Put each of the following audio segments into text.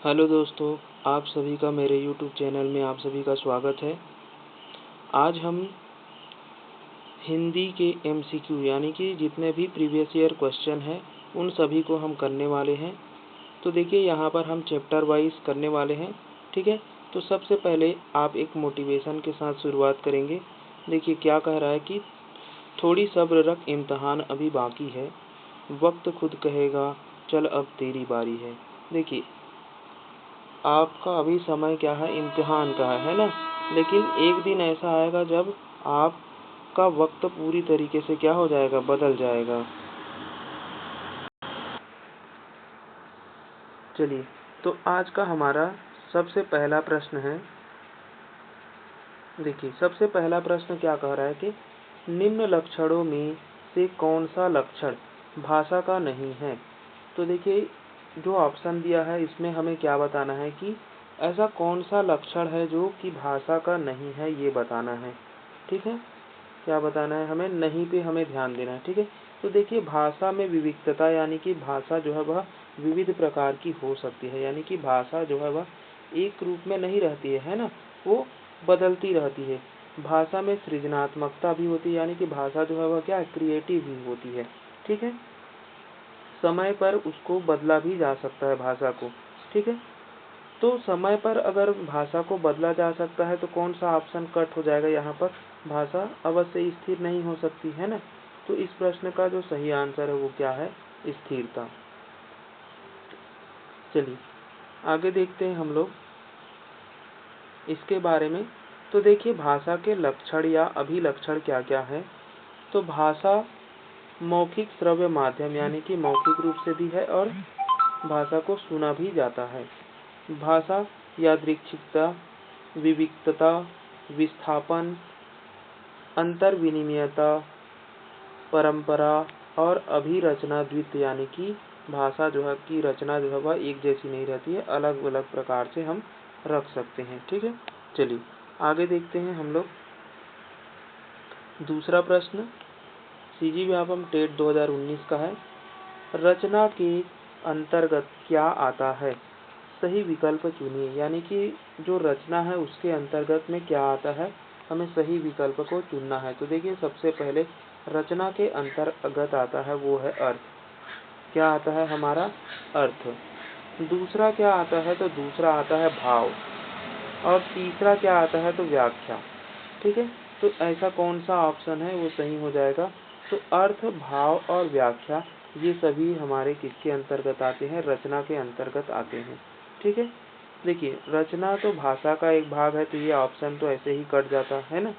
Hello दोस्तों, आप सभी का मेरे यूट्यूब चैनल में आप सभी का स्वागत है। आज हम हिंदी के एमसीक्यू यानी कि जितने भी प्रीवियस ईयर क्वेश्चन हैं उन सभी को हम करने वाले हैं। तो देखिए यहाँ पर हम चैप्टर वाइज करने वाले हैं, ठीक है। तो सबसे पहले आप एक मोटिवेशन के साथ शुरुआत करेंगे। देखिए क्या कह रहा है कि थोड़ी सब्र रख, इम्तहान अभी बाकी है, वक्त खुद कहेगा चल अब तेरी बारी है। देखिए आपका अभी समय क्या है, इम्तिहान का है ना। लेकिन एक दिन ऐसा आएगा जब आपका वक्त पूरी तरीके से क्या हो जाएगा, बदल जाएगा। चलिए, तो आज का हमारा सबसे पहला प्रश्न है। देखिए सबसे पहला प्रश्न क्या कह रहा है कि निम्न लक्षणों में से कौन सा लक्षण भाषा का नहीं है। तो देखिए जो ऑप्शन दिया है इसमें हमें क्या बताना है कि ऐसा कौन सा लक्षण है जो कि भाषा का नहीं है, ये बताना है, ठीक है। क्या बताना है हमें, नहीं पे हमें ध्यान देना है, ठीक है। तो देखिए भाषा में विविधता यानी कि भाषा जो है वह विविध प्रकार की हो सकती है, यानी कि भाषा जो है वह एक रूप में नहीं रहती है ना, वो बदलती रहती है। भाषा में सृजनात्मकता भी होती है, यानी कि भाषा जो है वह क्या है, क्रिएटिव भी होती है, ठीक है। समय पर उसको बदला भी जा सकता है भाषा को, ठीक है। तो समय पर अगर भाषा को बदला जा सकता है तो कौन सा ऑप्शन कट हो जाएगा यहाँ पर, भाषा अवश्य स्थिर नहीं हो सकती है ना। तो इस प्रश्न का जो सही आंसर है वो क्या है, स्थिरता। चलिए आगे देखते हैं हम लोग इसके बारे में। तो देखिए भाषा के लक्षण या अभिलक्षण क्या क्या है। तो भाषा मौखिक श्रव्य माध्यम यानी कि मौखिक रूप से भी है और भाषा को सुना भी जाता है। भाषा यादृच्छिकता, विविक्तता, विस्थापन, अंतर विनिमयता, परंपरा और अभिरचना द्वितीय यानी कि भाषा जो है की रचना जो है वह एक जैसी नहीं रहती है, अलग अलग प्रकार से हम रख सकते हैं, ठीक है। चलिए आगे देखते हैं हम लोग दूसरा प्रश्न। सीजी व्यापम टेट 2019 का है। रचना के अंतर्गत क्या आता है, सही विकल्प चुनिए। यानी कि जो रचना है उसके अंतर्गत में क्या आता है, हमें सही विकल्प को चुनना है। तो देखिए सबसे पहले रचना के अंतर्गत आता है वो है अर्थ। क्या आता है हमारा, अर्थ। दूसरा क्या आता है, तो दूसरा आता है भाव। और तीसरा क्या आता है, तो व्याख्या, ठीक है। तो ऐसा कौन सा ऑप्शन है वो सही हो जाएगा। तो अर्थ, भाव और व्याख्या ये सभी हमारे किसके अंतर्गत आते हैं, रचना के अंतर्गत आते हैं, ठीक है। देखिए रचना तो भाषा का एक भाग है, तो ये ऑप्शन तो ऐसे ही कट जाता है ना।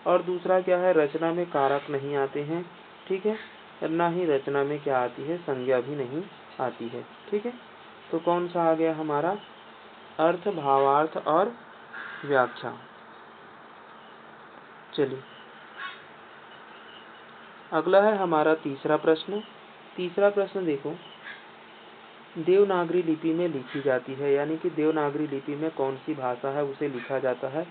और दूसरा क्या है, रचना में कारक नहीं आते हैं, ठीक है। ना ही रचना में क्या आती है, संज्ञा भी नहीं आती है, ठीक है। तो कौन सा आ गया हमारा, अर्थ, भावार्थ और व्याख्या। चलिए अगला है हमारा तीसरा प्रश्न। तीसरा प्रश्न देखो, देवनागरी लिपि में लिखी जाती है, यानी कि देवनागरी लिपि में कौन सी भाषा है उसे लिखा जाता है।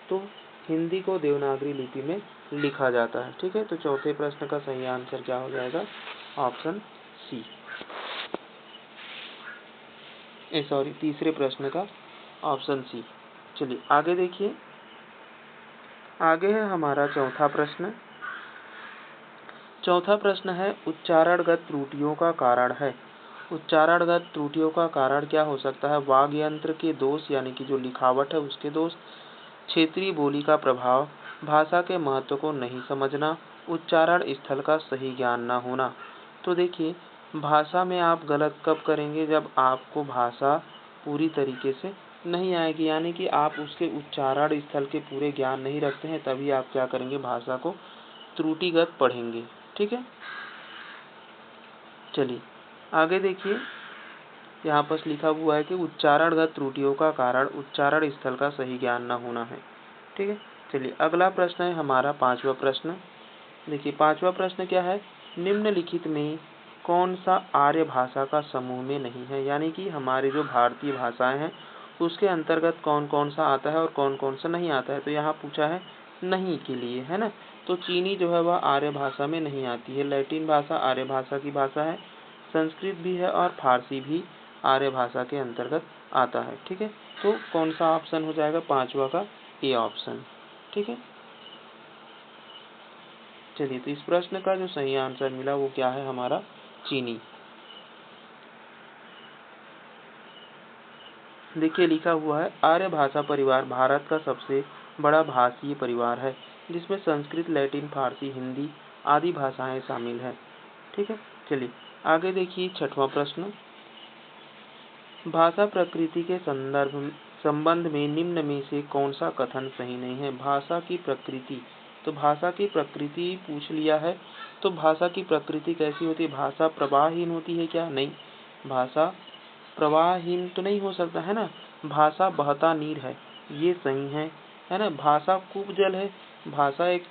तो हिंदी को देवनागरी लिपि में लिखा जाता है, ठीक है। तो चौथे प्रश्न का सही आंसर क्या हो जाएगा, ऑप्शन सी। सॉरी, तीसरे प्रश्न का ऑप्शन सी। चलिए आगे देखिए, आगे है हमारा चौथा प्रश्न। चौथा प्रश्न है उच्चारणगत त्रुटियों का कारण है। उच्चारणगत त्रुटियों का कारण क्या हो सकता है, वाग् यंत्र के दोष यानी कि जो लिखावट है उसके दोष, क्षेत्रीय बोली का प्रभाव, भाषा के महत्व को नहीं समझना, उच्चारण स्थल का सही ज्ञान न होना। तो देखिए भाषा में आप गलत कब करेंगे, जब आपको भाषा पूरी तरीके से नहीं आएगी, यानी कि आप उसके उच्चारण स्थल के पूरे ज्ञान नहीं रखते हैं, तभी आप क्या करेंगे, भाषा को त्रुटिगत पढ़ेंगे, ठीक है। चलिए आगे देखिए, यहाँ पर लिखा हुआ है कि उच्चारणगत त्रुटियों का कारण उच्चारण स्थल का सही ज्ञान न होना है, ठीक है। चलिए अगला प्रश्न है हमारा पांचवा प्रश्न। देखिए पांचवा प्रश्न क्या है, निम्नलिखित में कौन सा आर्य भाषा का समूह में नहीं है। यानी कि हमारी जो भारतीय भाषाएं हैं उसके अंतर्गत कौन कौन सा आता है और कौन कौन सा नहीं आता है। तो यहाँ पूछा है नहीं के लिए, है ना। तो चीनी जो है वह आर्य भाषा में नहीं आती है। लैटिन भाषा आर्य भाषा की भाषा है, संस्कृत भी है और फारसी भी आर्य भाषा के अंतर्गत आता है। ठीक है, तो कौन सा ऑप्शन हो जाएगा? 5वां का ए ऑप्शन। ठीक है, चलिए, तो इस प्रश्न का जो सही आंसर मिला वो क्या है हमारा? चीनी। देखिए लिखा हुआ है, आर्य भाषा परिवार भारत का सबसे बड़ा भाषीय परिवार है जिसमें संस्कृत, लैटिन, फारसी, हिंदी आदि भाषाएं शामिल हैं। ठीक है, चलिए आगे देखिए 6वां प्रश्न। भाषा प्रकृति के संबंध में निम्न में से कौन सा कथन सही नहीं है? भाषा की प्रकृति, तो भाषा की प्रकृति पूछ लिया है, तो भाषा की प्रकृति कैसी होती है? भाषा प्रवाहहीन होती है क्या? नहीं, भाषा प्रवाहहीन तो नहीं हो सकता है ना। भाषा बहता नीर है, ये सही है ना। भाषा कूप जल है, भाषा एक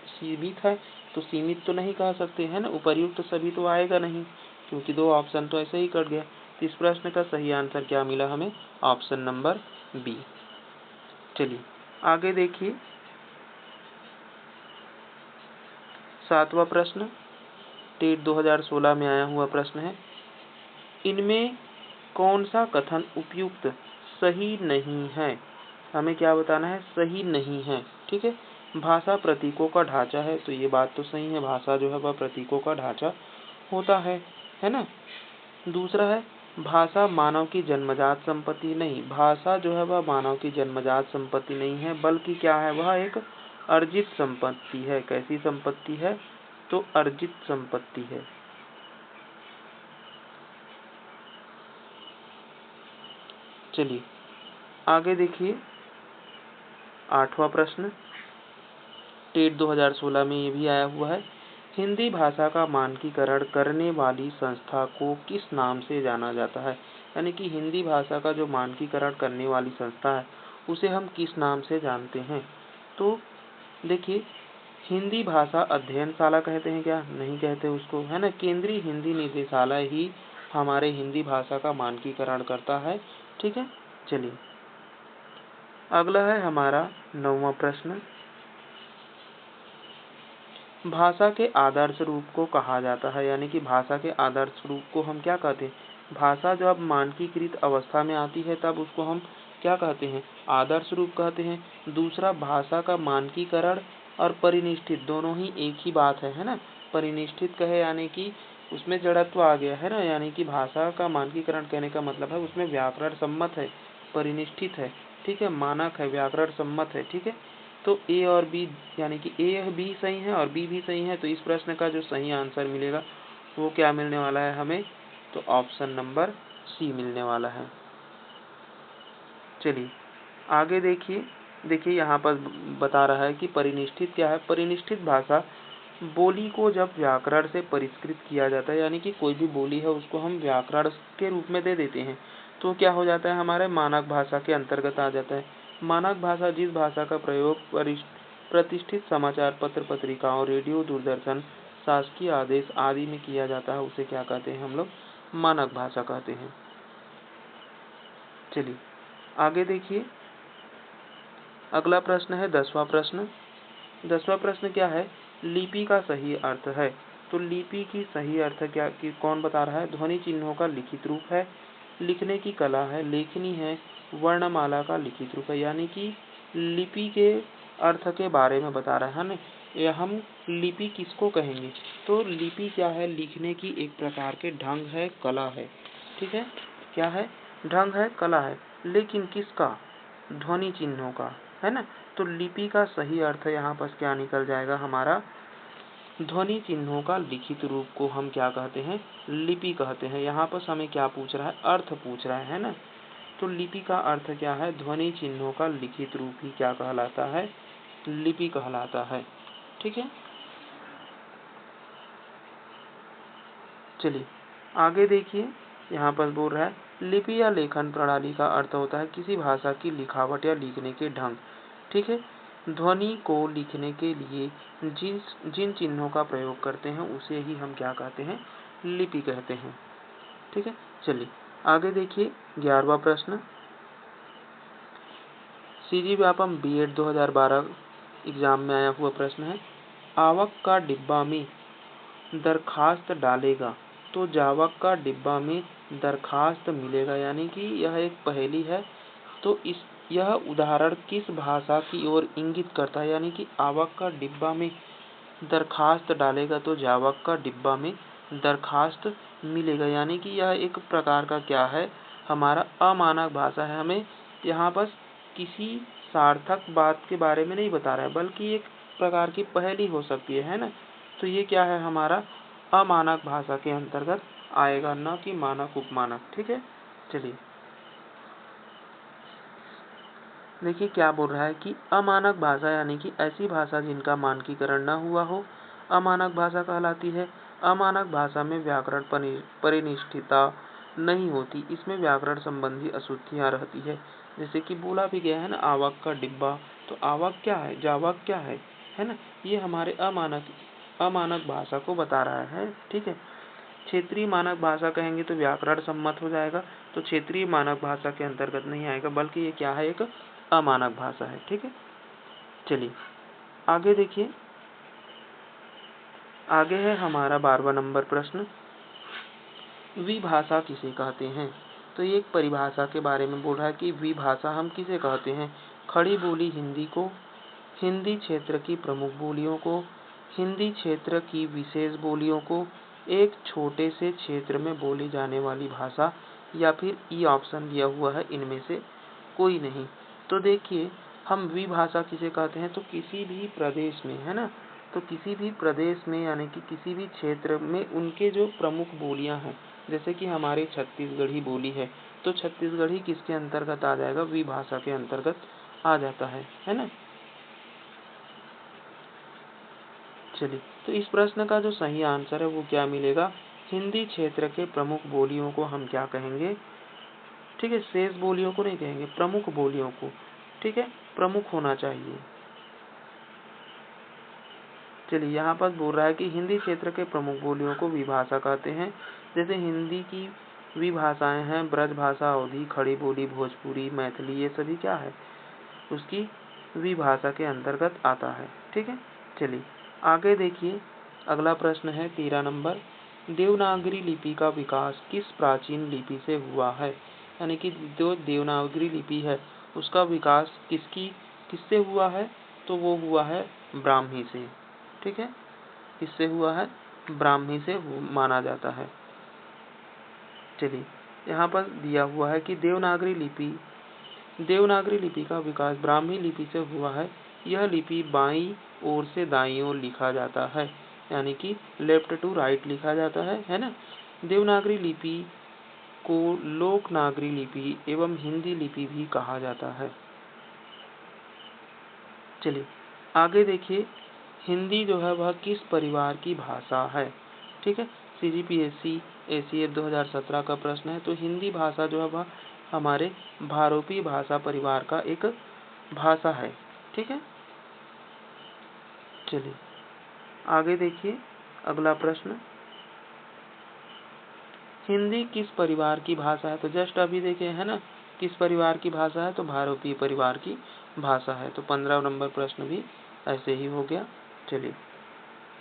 सीमित है, तो सीमित तो नहीं कह सकते है ना। उपर्युक्त तो सभी तो आएगा नहीं, क्योंकि 2 ऑप्शन तो ऐसे ही कट गया। तो इस प्रश्न का सही आंसर क्या मिला हमें? Option number B. चलिए आगे देखिए 7वां प्रश्न, टेट 2016 में आया हुआ प्रश्न है। इनमें कौन सा कथन उपयुक्त सही नहीं है? हमें क्या बताना है? सही नहीं है। ठीक है, भाषा प्रतीकों का ढांचा है, तो ये बात तो सही है, भाषा जो है वह प्रतीकों का ढांचा होता है ना। दूसरा है, भाषा मानव की जन्मजात संपत्ति नहीं, भाषा जो है वह मानव की जन्मजात संपत्ति नहीं है, बल्कि क्या है? वह एक अर्जित संपत्ति है। कैसी संपत्ति है? तो अर्जित संपत्ति है। चलिए आगे देखिए 8वां प्रश्न, टेट 2016 में ये भी आया हुआ है। हिंदी भाषा का मानकीकरण करने वाली संस्था को किस नाम से जाना जाता है? यानी कि हिंदी भाषा का जो मानकीकरण करने वाली संस्था है उसे हम किस नाम से जानते हैं? तो देखिए, हिंदी भाषा अध्ययनशाला कहते हैं क्या? नहीं कहते उसको, है ना। केंद्रीय हिंदी निदेशालय ही हमारे हिंदी भाषा का मानकीकरण करता है। ठीक है, चलिए अगला है हमारा 9वां प्रश्न। भाषा के आदर्श रूप को कहा जाता है, यानी कि भाषा के आदर्श रूप को हम क्या कहते हैं? भाषा जब मानकीकृत अवस्था में आती है तब उसको हम क्या कहते हैं? आदर्श रूप कहते हैं। दूसरा, भाषा का मानकीकरण और परिनिष्ठित दोनों ही एक ही बात है ना। परिनिष्ठित कहे यानी कि उसमें जड़त्व आ गया है ना, यानी कि भाषा का मानकीकरण कहने का मतलब है उसमें व्याकरण सम्मत है, परिनिष्ठित है। ठीक है, मानक है, व्याकरण सम्मत है। ठीक है, तो ए और बी, यानी कि ए बी सही है और बी भी सही है। तो इस प्रश्न का जो सही आंसर मिलेगा वो क्या मिलने वाला है हमें? तो ऑप्शन नंबर सी मिलने वाला है। चलिए आगे देखिए यहाँ पर बता रहा है कि परिनिष्ठित क्या है। परिनिष्ठित भाषा बोली को जब व्याकरण से परिष्कृत किया जाता है, यानी कि कोई भी बोली है उसको हम व्याकरण के रूप में दे देते हैं, तो क्या हो जाता है? हमारे मानक भाषा के अंतर्गत आ जाता है। मानक भाषा जिस भाषा का प्रयोग प्रतिष्ठित समाचार पत्र, पत्रिकाओं, रेडियो, दूरदर्शन, शासकीय आदेश आदि में किया जाता है उसे क्या कहते हैं हम लोग? मानक भाषा कहते हैं। चलिए आगे देखिए अगला प्रश्न है 10वां प्रश्न। 10वां प्रश्न क्या है? लिपि का सही अर्थ है। तो लिपि की सही अर्थ क्या कि कौन बता रहा है? ध्वनि चिन्हों का लिखित रूप है, लिखने की कला है, लेखनी है, वर्णमाला का लिखित रूप है। यानी कि लिपि के अर्थ के बारे में बता रहा है ना। या हम लिपि किसको कहेंगे? तो लिपि क्या है? लिखने की एक प्रकार के ढंग है, कला है। ठीक है, क्या है? ढंग है, कला है, लेकिन किसका? ध्वनि चिन्हों का, है ना। तो लिपि का सही अर्थ यहाँ पर क्या निकल जाएगा हमारा? ध्वनि चिन्हों का लिखित रूप को हम क्या कहते हैं? लिपि कहते हैं। यहाँ पर हमें क्या पूछ रहा है? अर्थ पूछ रहा है ना। तो लिपि का अर्थ क्या है? ध्वनि चिन्हों का लिखित रूप ही क्या कहलाता है? लिपि कहलाता है। ठीक है, चलिए आगे देखिए यहाँ पर बोल रहा है लिपि या लेखन प्रणाली का अर्थ होता है किसी भाषा की लिखावट या लिखने के ढंग। ठीक है, ध्वनि को लिखने के लिए जिन चिन्हों का प्रयोग करते हैं उसे ही हम क्या कहते हैं? लिपि कहते हैं। ठीक है, चलिए आगे देखिए 11वां प्रश्न। सीजी व्यापम बीएड 2012 एग्जाम में आया हुआ प्रश्न है। आवक का डिब्बा में दरखास्त डालेगा तो जावक का डिब्बा में दरखास्त मिलेगा, यानी कि यह एक पहेली है। तो यह उदाहरण किस भाषा की ओर इंगित करता है, यानी कि आवक का डिब्बा में दरखास्त डालेगा तो जावक का डिब्बा में दरखास्त मिलेगा, यानी कि यह एक प्रकार का क्या है, हमारा अमानक भाषा है। हमें यहाँ बस किसी सार्थक बात के बारे में नहीं बता रहा है, बल्कि एक प्रकार की पहेली हो सकती है ना। तो ये क्या है, हमारा अमानक भाषा के अंतर्गत आएगा, न कि मानक उपमानक। ठीक है, चलिए देखिए क्या बोल रहा है कि अमानक भाषा यानी कि ऐसी भाषा जिनका मानकीकरण न हुआ हो, अमानक भाषा कहलाती है। अमानक भाषा में व्याकरण परिनिष्ठता नहीं होती, इसमें व्याकरण संबंधी अशुद्धियां रहती है। जैसे कि बोला भी गया है ना, आवक का डिब्बा, तो आवक क्या है, जावक क्या है ना। ये हमारे अमानक भाषा को बता रहा है। ठीक है, क्षेत्रीय मानक भाषा कहेंगे तो व्याकरण सम्मत हो जाएगा, तो क्षेत्रीय मानक भाषा के अंतर्गत नहीं आएगा, बल्कि ये क्या है, एक अमानक भाषा है। ठीक है, चलिए आगे देखिए। आगे है हमारा 12वां नंबर प्रश्न, विभाषा किसे कहते हैं। तो ये एक परिभाषा के बारे में बोल रहा है कि विभाषा हम किसे कहते हैं। खड़ी बोली हिंदी को, हिंदी क्षेत्र की प्रमुख बोलियों को, हिंदी क्षेत्र की विशेष बोलियों को, एक छोटे से क्षेत्र में बोली जाने वाली भाषा, या फिर ई ऑप्शन दिया हुआ है इनमें से कोई नहीं। तो देखिए हम विभाषा किसे कहते हैं, तो किसी भी प्रदेश में, है ना, तो किसी भी प्रदेश में यानी कि किसी भी क्षेत्र में उनके जो प्रमुख बोलियां हैं, जैसे कि हमारे छत्तीसगढ़ी बोली है, तो छत्तीसगढ़ी किसके अंतर्गत आ जाएगा, विभाषा के अंतर्गत आ जाता है ना। चलिए, तो इस प्रश्न का जो सही आंसर है वो क्या मिलेगा, हिंदी क्षेत्र के प्रमुख बोलियों को हम क्या कहेंगे। ठीक है, शेष बोलियों को नहीं कहेंगे, प्रमुख बोलियों को। ठीक है, प्रमुख होना चाहिए। चलिए यहाँ पर बोल रहा है कि हिंदी क्षेत्र के प्रमुख बोलियों को विभाषा कहते हैं। जैसे हिंदी की विभाषाएं हैं ब्रजभाषा, अवधी, खड़ी बोली, भोजपुरी, मैथिली, ये सभी क्या है, उसकी विभाषा के अंतर्गत आता है। ठीक है, चलिए आगे देखिए। अगला प्रश्न है 13 नंबर, देवनागरी लिपि का विकास किस प्राचीन लिपि से हुआ है। यानी कि जो देवनागरी लिपि है उसका विकास किससे हुआ है, तो वो हुआ है ब्राह्मी से। ठीक है, किससे हुआ है, ब्राह्मी से माना जाता है। चलिए यहाँ पर दिया हुआ है कि देवनागरी लिपि का विकास ब्राह्मी लिपि से हुआ है। यह लिपि बाईं ओर से दाईं ओर लिखा जाता है, यानी कि लेफ्ट टू राइट लिखा जाता है ना। देवनागरी लिपि को लोकनागरी लिपि एवं हिंदी लिपि भी कहा जाता है। चलिए आगे देखिए, हिंदी जो है वह किस परिवार की भाषा है। ठीक है, CGPSC ACF 2017 का प्रश्न है। तो हिंदी भाषा जो है वह हमारे भारोपी भाषा परिवार का एक भाषा है। ठीक है, चलिए आगे देखिए। अगला प्रश्न, हिंदी किस परिवार की भाषा है। तो जस्ट अभी देखे है ना, किस परिवार की भाषा है, तो भारोपी परिवार की भाषा है। तो 15 नंबर प्रश्न भी ऐसे ही हो गया। चलिए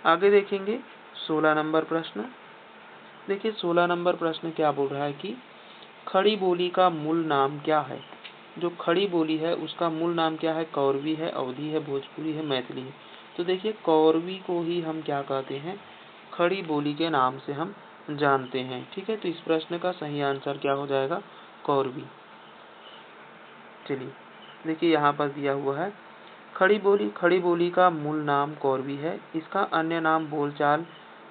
आगे देखेंगे 16 नंबर प्रश्न। देखिए 16 नंबर प्रश्न क्या बोल रहा है कि खड़ी बोली का मूल नाम क्या है। जो खड़ी बोली है उसका मूल नाम क्या है, कौरवी है, अवधी है, भोजपुरी है, मैथिली है। तो देखिए कौरवी को ही हम क्या कहते हैं, खड़ी बोली के नाम से हम जानते हैं। ठीक है, तो इस प्रश्न का सही आंसर क्या हो जाएगा, कौरवी। चलिए देखिए यहाँ पर दिया हुआ है, खड़ी बोली का मूल नाम कौरवी है। इसका अन्य नाम बोलचाल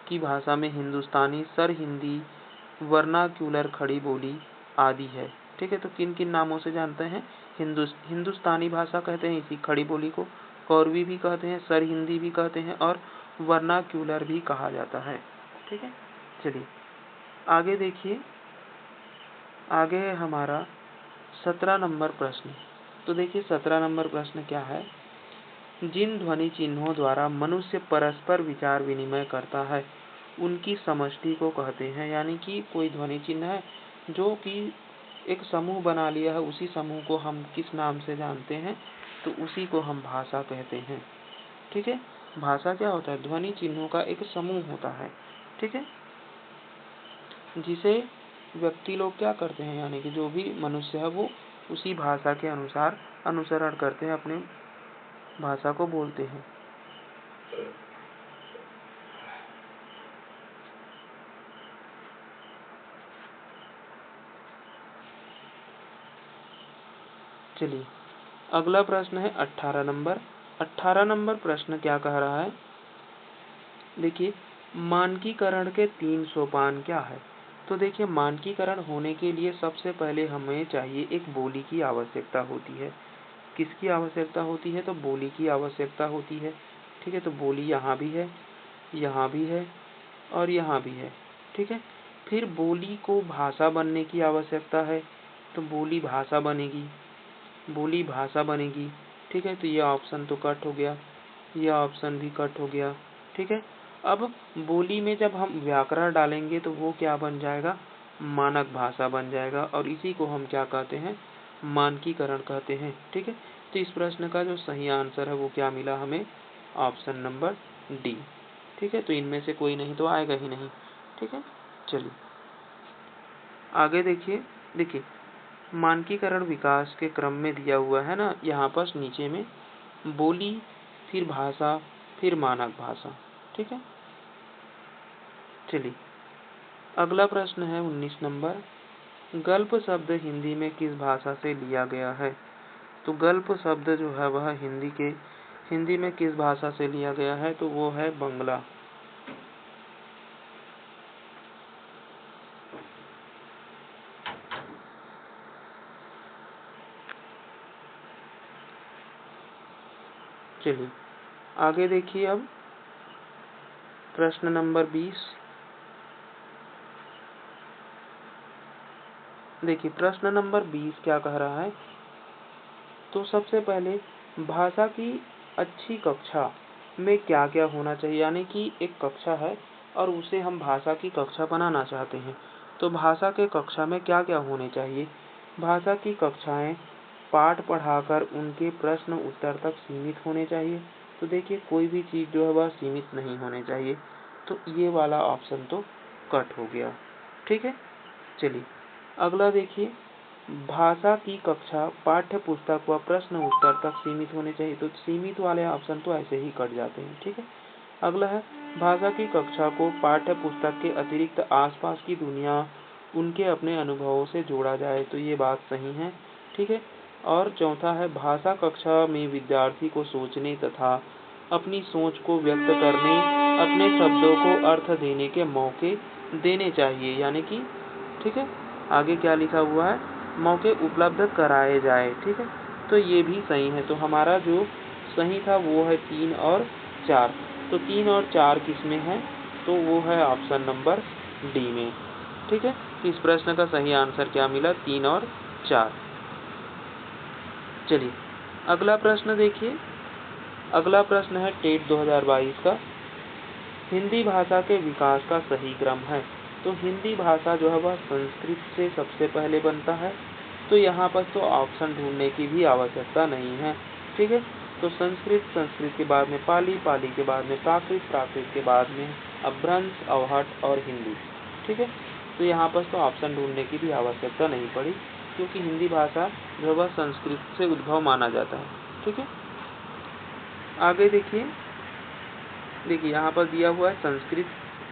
की भाषा में हिंदुस्तानी, सर हिंदी, वर्नाक्यूलर खड़ी बोली आदि है। ठीक है, तो किन किन नामों से जानते हैं, हिंदुस्तानी भाषा कहते हैं इसी खड़ी बोली को, कौरवी भी कहते हैं, सर हिंदी भी कहते हैं, और वर्नाक्यूलर भी कहा जाता है। ठीक है, चलिए आगे देखिए। आगे है हमारा 17 नंबर प्रश्न। तो देखिए 17 नंबर प्रश्न क्या है, जिन ध्वनि चिन्हों द्वारा मनुष्य परस्पर विचार विनिमय करता है उनकी समष्टि को कहते हैं। यानी कि कोई ध्वनि चिन्ह है जो कि एक समूह बना लिया है, उसी समूह को हम किस नाम से जानते हैं, तो उसी को हम भाषा कहते हैं। ठीक है, भाषा क्या होता है, ध्वनि चिन्हों का एक समूह होता है। ठीक है, जिसे व्यक्ति लोग क्या करते हैं, यानी कि जो भी मनुष्य है वो उसी भाषा के अनुसार अनुसरण करते हैं, अपने भाषा को बोलते हैं। चलिए अगला प्रश्न है 18 नंबर। 18 नंबर प्रश्न क्या कह रहा है, देखिए मानकीकरण के 3 सोपान क्या है। तो देखिए मानकीकरण होने के लिए सबसे पहले हमें चाहिए एक बोली की आवश्यकता होती है। किसकी आवश्यकता होती है, तो बोली की आवश्यकता होती है। ठीक है, तो बोली यहाँ भी है, यहाँ भी है और यहाँ भी है। ठीक है, फिर बोली को भाषा बनने की आवश्यकता है, तो बोली भाषा बनेगी, बोली भाषा बनेगी। ठीक है, तो यह ऑप्शन तो कट हो गया, यह ऑप्शन भी कट हो गया। ठीक है, अब बोली में जब हम व्याकरण डालेंगे तो वो क्या बन जाएगा, मानक भाषा बन जाएगा, और इसी को हम क्या कहते हैं, मानकीकरण कहते हैं। ठीक है, तो इस प्रश्न का जो सही आंसर है वो क्या मिला हमें, ऑप्शन नंबर डी। ठीक है, तो इनमें से कोई नहीं तो आएगा ही नहीं। ठीक है, चलिए आगे देखिए। देखिए मानकीकरण विकास के क्रम में दिया हुआ है ना, यहाँ पर नीचे में बोली, फिर भाषा, फिर मानक भाषा। ठीक है, चलिए अगला प्रश्न है 19 नंबर। गल्प शब्द हिंदी में किस भाषा से लिया गया है। तो गल्प शब्द जो है वह हिंदी में किस भाषा से लिया गया है, तो वो है बंगला। चलिए आगे देखिए अब प्रश्न नंबर 20। देखिए प्रश्न नंबर 20 क्या कह रहा है, तो सबसे पहले भाषा की अच्छी कक्षा में क्या क्या होना चाहिए, यानी कि एक कक्षा है और उसे हम भाषा की कक्षा बनाना चाहते हैं, तो भाषा के कक्षा में क्या क्या होने चाहिए। भाषा की कक्षाएं पाठ पढ़ाकर उनके प्रश्न उत्तर तक सीमित होने चाहिए। तो देखिए कोई भी चीज़ जो है वह सीमित नहीं होने चाहिए, तो ये वाला ऑप्शन तो कट हो गया। ठीक है, चलिए अगला देखिए, भाषा की कक्षा पाठ्य पुस्तक व प्रश्न उत्तर तक सीमित होने चाहिए, तो सीमित वाले ऑप्शन तो ऐसे ही कट जाते हैं। ठीक है, अगला है भाषा की कक्षा को पाठ्य पुस्तक के अतिरिक्त आसपास की दुनिया, उनके अपने अनुभवों से जोड़ा जाए, तो ये बात सही है। ठीक है, और चौथा है भाषा कक्षा में विद्यार्थी को सोचने तथा अपनी सोच को व्यक्त करने, अपने शब्दों को अर्थ देने के मौके देने चाहिए, यानी कि ठीक है आगे क्या लिखा हुआ है, मौके उपलब्ध कराए जाए। ठीक है, तो ये भी सही है। तो हमारा जो सही था वो है 3 और 4। तो 3 और 4 किस में है, तो वो है ऑप्शन नंबर डी में। ठीक है, इस प्रश्न का सही आंसर क्या मिला, 3 और 4। चलिए अगला प्रश्न देखिए। अगला प्रश्न है टेट 2022 का, हिंदी भाषा के विकास का सही क्रम है। तो हिंदी भाषा जो है वह संस्कृत से सबसे पहले बनता है, तो यहाँ पर तो ऑप्शन ढूंढने की भी आवश्यकता नहीं है। ठीक है, तो संस्कृत के बाद में पाली, पाली के बाद में प्राकृत, प्राकृत के बाद में अपभ्रंश, अवहट और हिंदी। ठीक है, तो यहाँ पर तो ऑप्शन ढूंढने की भी आवश्यकता नहीं पड़ी, क्योंकि हिंदी भाषा जो है वह संस्कृत से उद्भव माना जाता है। ठीक है, आगे देखिए। देखिए यहाँ पर दिया हुआ है संस्कृत,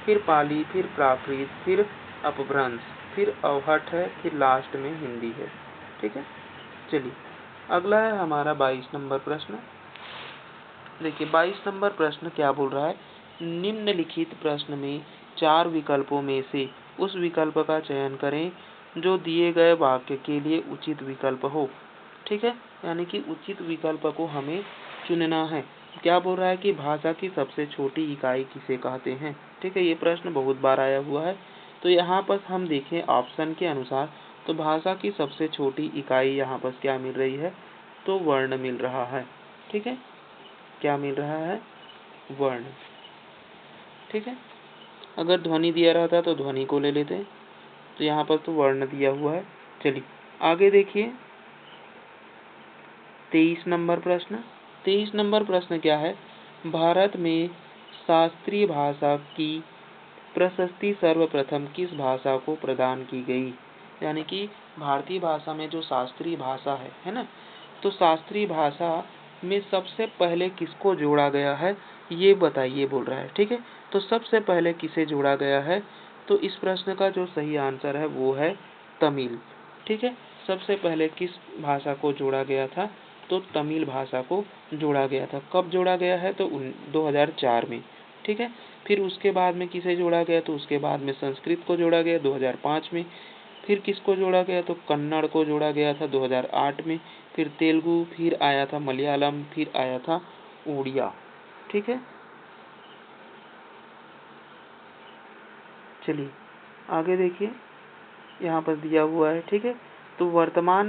फिर पाली, फिर प्राकृत, फिर अपभ्रंश, फिर अवहट है, फिर लास्ट में हिंदी है। ठीक है, चलिए अगला है हमारा 22 नंबर प्रश्न। देखिए 22 नंबर प्रश्न क्या बोल रहा है, निम्नलिखित प्रश्न में 4 विकल्पों में से उस विकल्प का चयन करें जो दिए गए वाक्य के लिए उचित विकल्प हो। ठीक है, यानी कि उचित विकल्प को हमें चुनना है। क्या बोल रहा है कि भाषा की सबसे छोटी इकाई किसे कहते हैं। ठीक है, ये प्रश्न बहुत बार आया हुआ है। तो यहाँ पर हम देखें ऑप्शन के अनुसार, तो भाषा की सबसे छोटी इकाई यहाँ पर क्या मिल रही है, तो वर्ण मिल रहा है। ठीक है, क्या मिल रहा है, वर्ण। ठीक है, अगर ध्वनि दिया रहता तो ध्वनि को ले लेते, तो यहाँ पर तो वर्ण दिया हुआ है। चलिए आगे देखिए 23 नंबर प्रश्न। 23 नंबर प्रश्न क्या है, भारत में शास्त्रीय भाषा की प्रशस्ति सर्वप्रथम किस भाषा को प्रदान की गई? यानी कि भारतीय भाषा में जो शास्त्रीय भाषा है ना, तो शास्त्रीय भाषा में सबसे पहले किसको जोड़ा गया है, ये बताइए बोल रहा है। ठीक है, तो सबसे पहले किसे जोड़ा गया है? तो इस प्रश्न का जो सही आंसर है वो है तमिल। ठीक है, सबसे पहले किस भाषा को जोड़ा गया था? तो तमिल भाषा को जोड़ा गया था। कब जोड़ा गया है? तो 2004 में। ठीक है, फिर उसके बाद में किसे जोड़ा गया? तो उसके बाद में संस्कृत को जोड़ा गया 2005 में। फिर किसको जोड़ा गया? तो कन्नड़ को जोड़ा गया था 2008 में। फिर तेलुगु, फिर आया था मलयालम, फिर आया था उड़िया। ठीक है, चलिए आगे देखिए, यहाँ पर दिया हुआ है। ठीक है, तो वर्तमान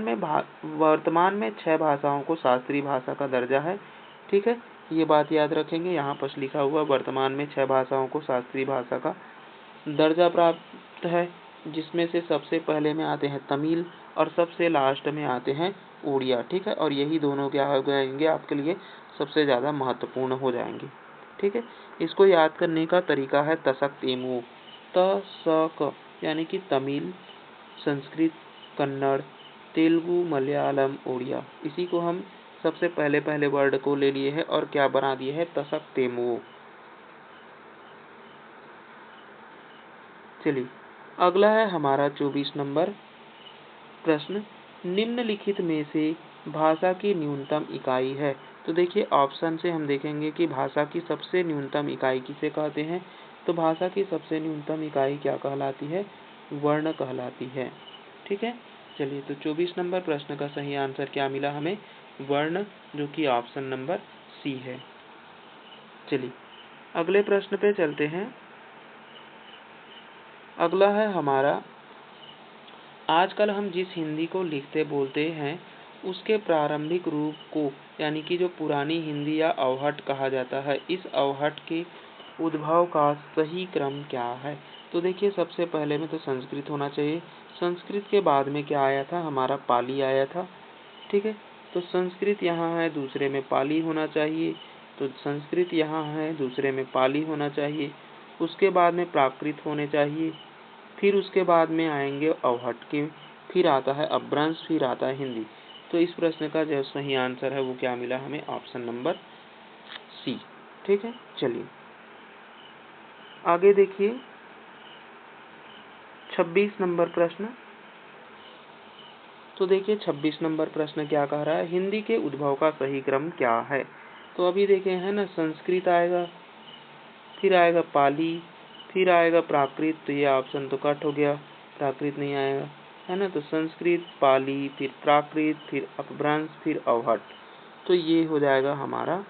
में 6 भाषाओं को शास्त्रीय भाषा का दर्जा है। ठीक है, ये बात याद रखेंगे। यहाँ पर लिखा हुआ वर्तमान में 6 भाषाओं को शास्त्रीय भाषा का दर्जा प्राप्त है, जिसमें से सबसे पहले में आते हैं तमिल और सबसे लास्ट में आते हैं उड़िया। ठीक है, और यही दोनों क्या हो जाएंगे आपके लिए सबसे ज़्यादा महत्वपूर्ण हो जाएंगे। ठीक है, इसको याद करने का तरीका है तसक तेमु। तसक यानी कि तमिल, संस्कृत, कन्नड़, तेलुगु, मलयालम, उड़िया। इसी को हम सबसे पहले पहले वर्ड को ले लिए हैं और क्या बना दिए है? तसक तेमु। चलिए अगला है हमारा 24 नंबर प्रश्न, निम्नलिखित में से भाषा की न्यूनतम इकाई है। तो देखिए ऑप्शन से हम देखेंगे कि भाषा की सबसे न्यूनतम इकाई किसे कहते हैं? तो भाषा की सबसे न्यूनतम इकाई क्या कहलाती है? वर्ण कहलाती है। ठीक है, चलिए तो 24 नंबर प्रश्न का सही आंसर क्या मिला हमें? वर्ण, जो कि ऑप्शन नंबर सी है। चलिए अगले प्रश्न पे चलते हैं। अगला है हमारा, आजकल हम जिस हिंदी को लिखते बोलते हैं उसके प्रारंभिक रूप को यानी कि जो पुरानी हिंदी या अवहट कहा जाता है, इस अवहट के उद्भव का सही क्रम क्या है? तो देखिए सबसे पहले में तो संस्कृत होना चाहिए। संस्कृत के बाद में क्या आया था? हमारा पाली आया था। ठीक है, तो संस्कृत यहाँ है, दूसरे में पाली होना चाहिए। तो संस्कृत यहाँ है, दूसरे में पाली होना चाहिए। उसके बाद में प्राकृत होने चाहिए। फिर उसके बाद में आएंगे अवहट के, फिर आता है अपभ्रंश, फिर आता है हिंदी। तो इस प्रश्न का जो सही आंसर है वो क्या मिला हमें? Option number C. ठीक है, चलिए आगे देखिए 26 नंबर प्रश्न। तो देखिए 26 नंबर प्रश्न क्या कह रहा है? हिंदी के उद्भव का सही क्रम क्या है? तो अभी देखे हैं ना, संस्कृत आएगा, फिर आएगा पाली, फिर आएगा प्राकृत। तो ये ऑप्शन तो कट हो गया, प्राकृत नहीं आएगा, है ना। तो संस्कृत, पाली, फिर प्राकृत, फिर अपभ्रंश, फिर अवहट। तो ये हो जाएगा हमारा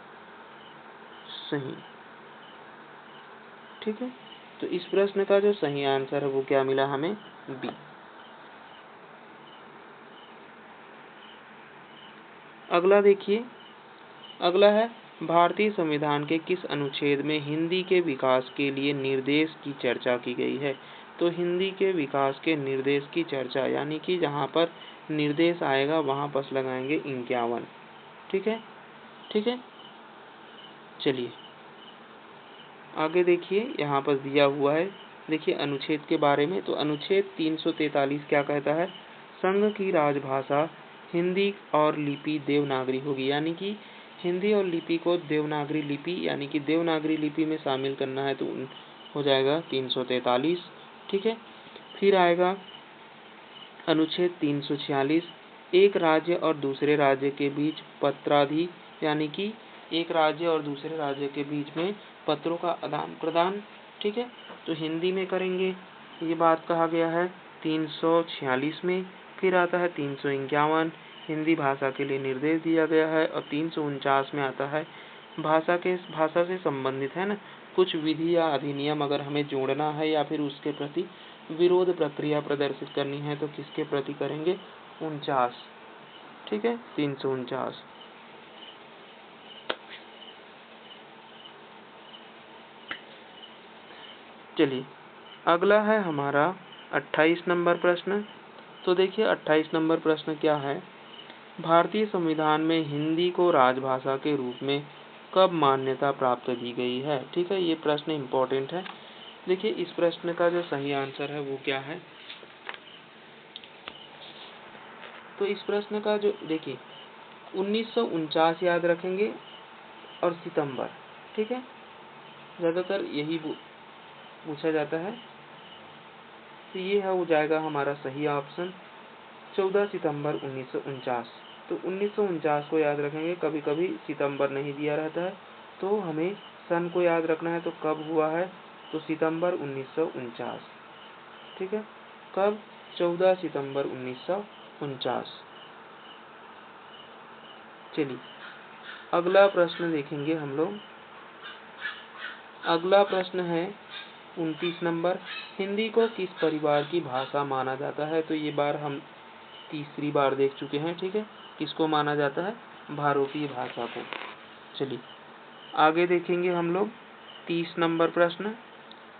सही। ठीक है, तो इस प्रश्न का जो सही आंसर है वो क्या मिला हमें? बी। अगला देखिए, अगला है, भारतीय संविधान के किस अनुच्छेद में हिंदी के विकास के लिए निर्देश की चर्चा की गई है? तो हिंदी के विकास के निर्देश की चर्चा, यानी कि जहाँ पर निर्देश आएगा वहाँ पर लगाएंगे 51। ठीक है, ठीक है, चलिए आगे देखिए, यहाँ पर दिया हुआ है। देखिए अनुच्छेद के बारे में, तो अनुच्छेद 343 क्या कहता है? संघ की राजभाषा हिंदी और लिपि देवनागरी होगी। यानी कि हिंदी और लिपि को देवनागरी लिपि यानी कि देवनागरी लिपि में शामिल करना है, तो हो जाएगा 343। ठीक है, फिर आएगा अनुच्छेद 346, एक राज्य और दूसरे राज्य के बीच पत्राधि, यानी कि एक राज्य और दूसरे राज्य के बीच में पत्रों का आदान प्रदान। ठीक है, तो हिंदी में करेंगे, ये बात कहा गया है 346 में। फिर आता है 351, हिंदी भाषा के लिए निर्देश दिया गया है। और 349 में आता है भाषा से संबंधित, है ना, कुछ विधि या अधिनियम अगर हमें जोड़ना है या फिर उसके प्रति विरोध प्रक्रिया प्रदर्शित करनी है तो किसके प्रति करेंगे? 49। ठीक है, 349। चलिए अगला है हमारा 28 नंबर प्रश्न। तो देखिए 28 नंबर प्रश्न क्या है? भारतीय संविधान में हिंदी को राजभाषा के रूप में कब मान्यता प्राप्त की गई है? ठीक है, ये प्रश्न इम्पोर्टेंट है। देखिए इस प्रश्न का जो सही आंसर है वो क्या है, तो इस प्रश्न का जो देखिए 1949 याद रखेंगे और सितंबर, ठीक है, ज़्यादातर यही पूछा जाता है। तो ये है हो जाएगा हमारा सही ऑप्शन 14 सितंबर 1949। तो 1949 को याद रखेंगे, कभी कभी सितंबर नहीं दिया रहता है तो हमें सन को याद रखना है। तो कब हुआ है, तो सितंबर 1949, ठीक है, कब, 14 सितंबर 1949। चलिए अगला प्रश्न देखेंगे हम लोग। अगला प्रश्न है 29 नंबर, हिंदी को किस परिवार की भाषा माना जाता है। तो ये बार हम तीसरी बार देख चुके हैं, ठीक है, किसको माना जाता है, भारतीय भाषा को। चलिए आगे देखेंगे हम लोग 30 नंबर प्रश्न।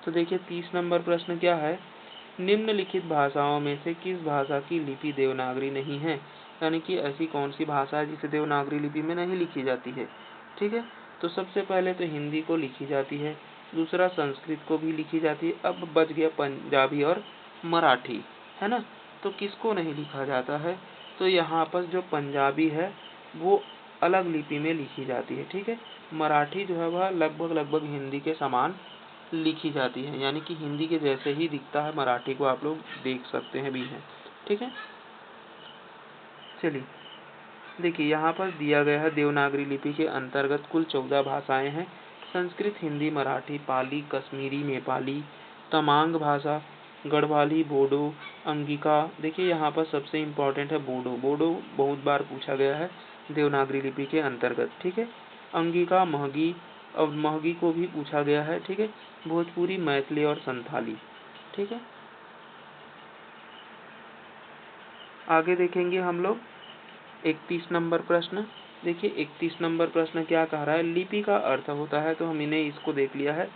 तो देखिए 30 नंबर प्रश्न क्या है, निम्नलिखित भाषाओं में से किस भाषा की लिपि देवनागरी नहीं है, यानी कि ऐसी कौन सी भाषा है जिसे देवनागरी लिपि में नहीं लिखी जाती है, ठीक है। तो सबसे पहले तो हिंदी को लिखी जाती है, दूसरा संस्कृत को भी लिखी जाती है, अब बच गया पंजाबी और मराठी, है ना। तो किसको नहीं लिखा जाता है, तो यहाँ पर जो पंजाबी है वो अलग लिपि में लिखी जाती है, ठीक है। मराठी जो है वह लगभग हिंदी के समान लिखी जाती है, यानी कि हिंदी के जैसे ही दिखता है, मराठी को आप लोग देख सकते हैं भी हैं, ठीक है। चलिए देखिए यहाँ पर दिया गया है देवनागरी लिपि के अंतर्गत कुल 14 भाषाएं हैं, संस्कृत, हिंदी, मराठी, पाली, कश्मीरी, नेपाली, तमांग भाषा, गढ़वाली, बोडो, अंगिका। देखिए यहाँ पर सबसे इम्पोर्टेंट है बोडो, बोडो बहुत बार पूछा गया है देवनागरी लिपि के अंतर्गत, ठीक है। अंगिका, महगी, और महगी को भी पूछा गया है, ठीक है। भोजपुरी, मैथिली और संथाली, ठीक है। आगे देखेंगे हम लोग 31 नंबर प्रश्न। देखिए 31 नंबर प्रश्न क्या कह रहा है, लिपि का अर्थ होता है, तो हम इन्हें इसको देख लिया है।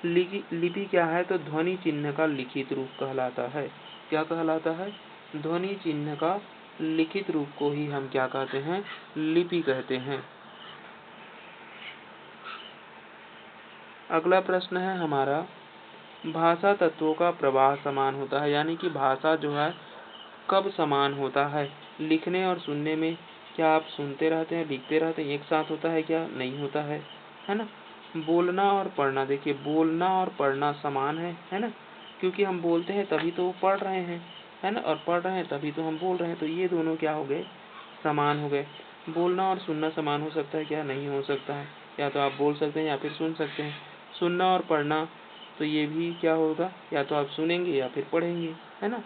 लिपि क्या है, तो ध्वनि चिन्ह का लिखित रूप कहलाता है। क्या कहलाता है, ध्वनि चिन्ह का लिखित रूप को ही हम क्या कहते हैं, लिपि कहते हैं। अगला प्रश्न है हमारा, भाषा तत्वों का प्रवाह समान होता है, यानी कि भाषा जो है कब समान होता है, लिखने और सुनने में। क्या आप सुनते रहते हैं, लिखते रहते हैं, एक साथ होता है क्या, नहीं होता है ना। बोलना और पढ़ना, देखिए बोलना और पढ़ना समान है ना, क्योंकि हम बोलते हैं तभी तो पढ़ रहे हैं, है ना, और पढ़ रहे हैं तभी तो हम बोल रहे हैं, तो ये दोनों क्या हो गए, समान हो गए। बोलना और सुनना समान हो सकता है क्या, नहीं हो सकता है, या तो आप बोल सकते हैं या फिर सुन सकते हैं। सुनना और पढ़ना, तो ये भी क्या होगा, या तो आप सुनेंगे या फिर पढ़ेंगे, है ना।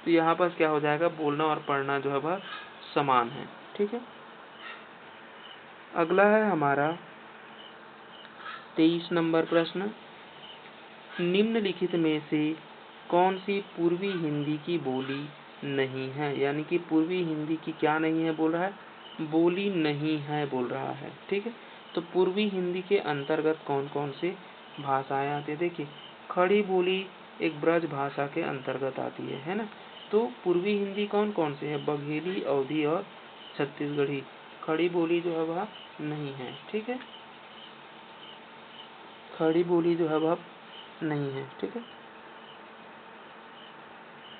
तो यहाँ पर क्या हो जाएगा, बोलना और पढ़ना जो है वह समान है, ठीक है। अगला है हमारा 23 नंबर प्रश्न, निम्नलिखित में से कौन सी पूर्वी हिंदी की बोली नहीं है, यानी कि पूर्वी हिंदी की क्या नहीं है बोल रहा है, बोली नहीं है बोल रहा है, ठीक है। तो पूर्वी हिंदी के अंतर्गत कौन कौन से भाषाएं आती है, देखिए खड़ी बोली एक ब्रज भाषा के अंतर्गत आती है ना। तो पूर्वी हिंदी कौन कौन से है, बघेली, अवधी और छत्तीसगढ़ी। खड़ी बोली जो है वह नहीं है, ठीक है, खड़ी बोली जो है वह नहीं है, ठीक है।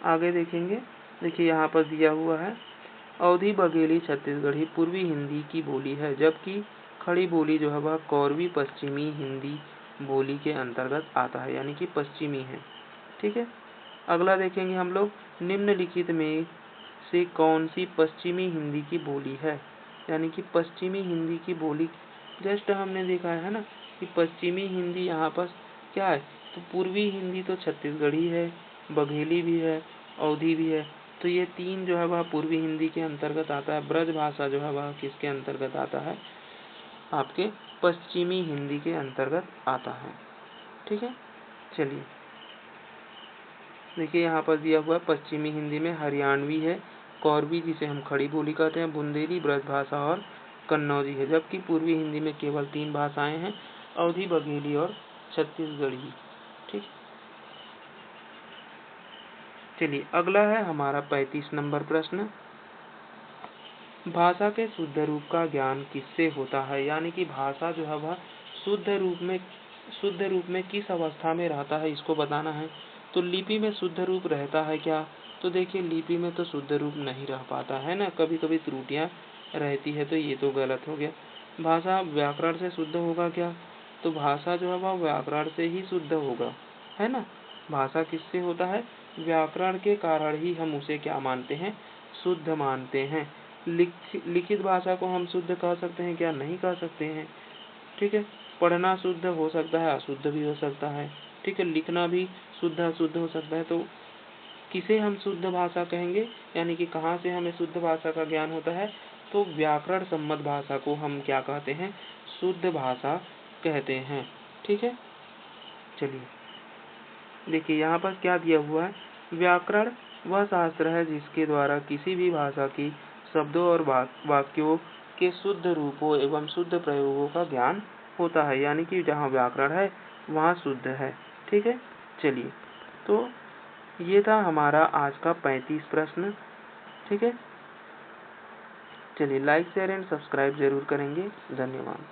आगे देखेंगे, देखिए यहाँ पर दिया हुआ है, अवधी, बघेली, छत्तीसगढ़ी पूर्वी हिंदी की बोली है, जबकि खड़ी बोली जो है वह कौरवी पश्चिमी हिंदी बोली के अंतर्गत आता है, यानी कि पश्चिमी है, ठीक है। अगला देखेंगे हम लोग, निम्नलिखित में से कौन सी पश्चिमी हिंदी की बोली है, यानी कि पश्चिमी हिंदी की बोली। जस्ट हमने देखा है ना कि पश्चिमी हिंदी यहाँ पर क्या है, तो पूर्वी हिंदी तो छत्तीसगढ़ी है, बघेली भी है, अवधी भी है। तो ये तीन जो है वह पूर्वी हिंदी के अंतर्गत आता है। ब्रज भाषा जो है वह किसके अंतर्गत आता है, आपके पश्चिमी हिंदी के अंतर्गत आता है, ठीक है। चलिए देखिए यहाँ पर दिया हुआ पश्चिमी हिंदी में हरियाणवी है, कौरवी जिसे हम खड़ी बोली कहते हैं, बुंदेली ब्रज भाषा और कन्नौजी है, जबकि पूर्वी हिंदी में केवल 3 भाषाएं हैं, अवधी, बघेली और छत्तीसगढ़ी, ठीक। चलिए अगला है हमारा 35 नंबर प्रश्न, भाषा के शुद्ध रूप का ज्ञान किससे होता है, यानी कि भाषा जो है वह शुद्ध रूप में शुद्ध रूप में किस अवस्था में रहता है इसको बताना है। तो लिपि में शुद्ध रूप रहता है क्या? तो देखिए लिपि में तो शुद्ध रूप नहीं रह पाता है ना, कभी कभी त्रुटियां रहती है, तो ये तो गलत हो गया। भाषा व्याकरण से शुद्ध होगा क्या? तो भाषा जो है वह व्याकरण से ही शुद्ध होगा, है ना। भाषा किससे होता है? व्याकरण के कारण ही हम उसे क्या मानते हैं? शुद्ध मानते हैं। लिखित भाषा को हम शुद्ध कह सकते हैं क्या? नहीं कह सकते हैं। ठीक है, पढ़ना शुद्ध हो सकता है, अशुद्ध भी हो सकता है। ठीक है, लिखना भी शुद्ध अशुद्ध हो सकता है। तो किसे हम शुद्ध भाषा कहेंगे, यानी कि कहाँ से हमें शुद्ध भाषा का ज्ञान होता है? तो व्याकरण सम्मत भाषा को हम क्या कहते हैं? शुद्ध भाषा कहते हैं। ठीक है, चलिए देखिए यहाँ पर क्या दिया हुआ है। व्याकरण वह शास्त्र है जिसके द्वारा किसी भी भाषा की शब्दों और वाक्यों के शुद्ध रूपों एवं शुद्ध प्रयोगों का ज्ञान होता है, यानी कि जहाँ व्याकरण है वहाँ शुद्ध है। ठीक है, चलिए तो ये था हमारा आज का 35 प्रश्न। ठीक है, चलिए लाइक शेयर एंड सब्सक्राइब जरूर करेंगे। धन्यवाद।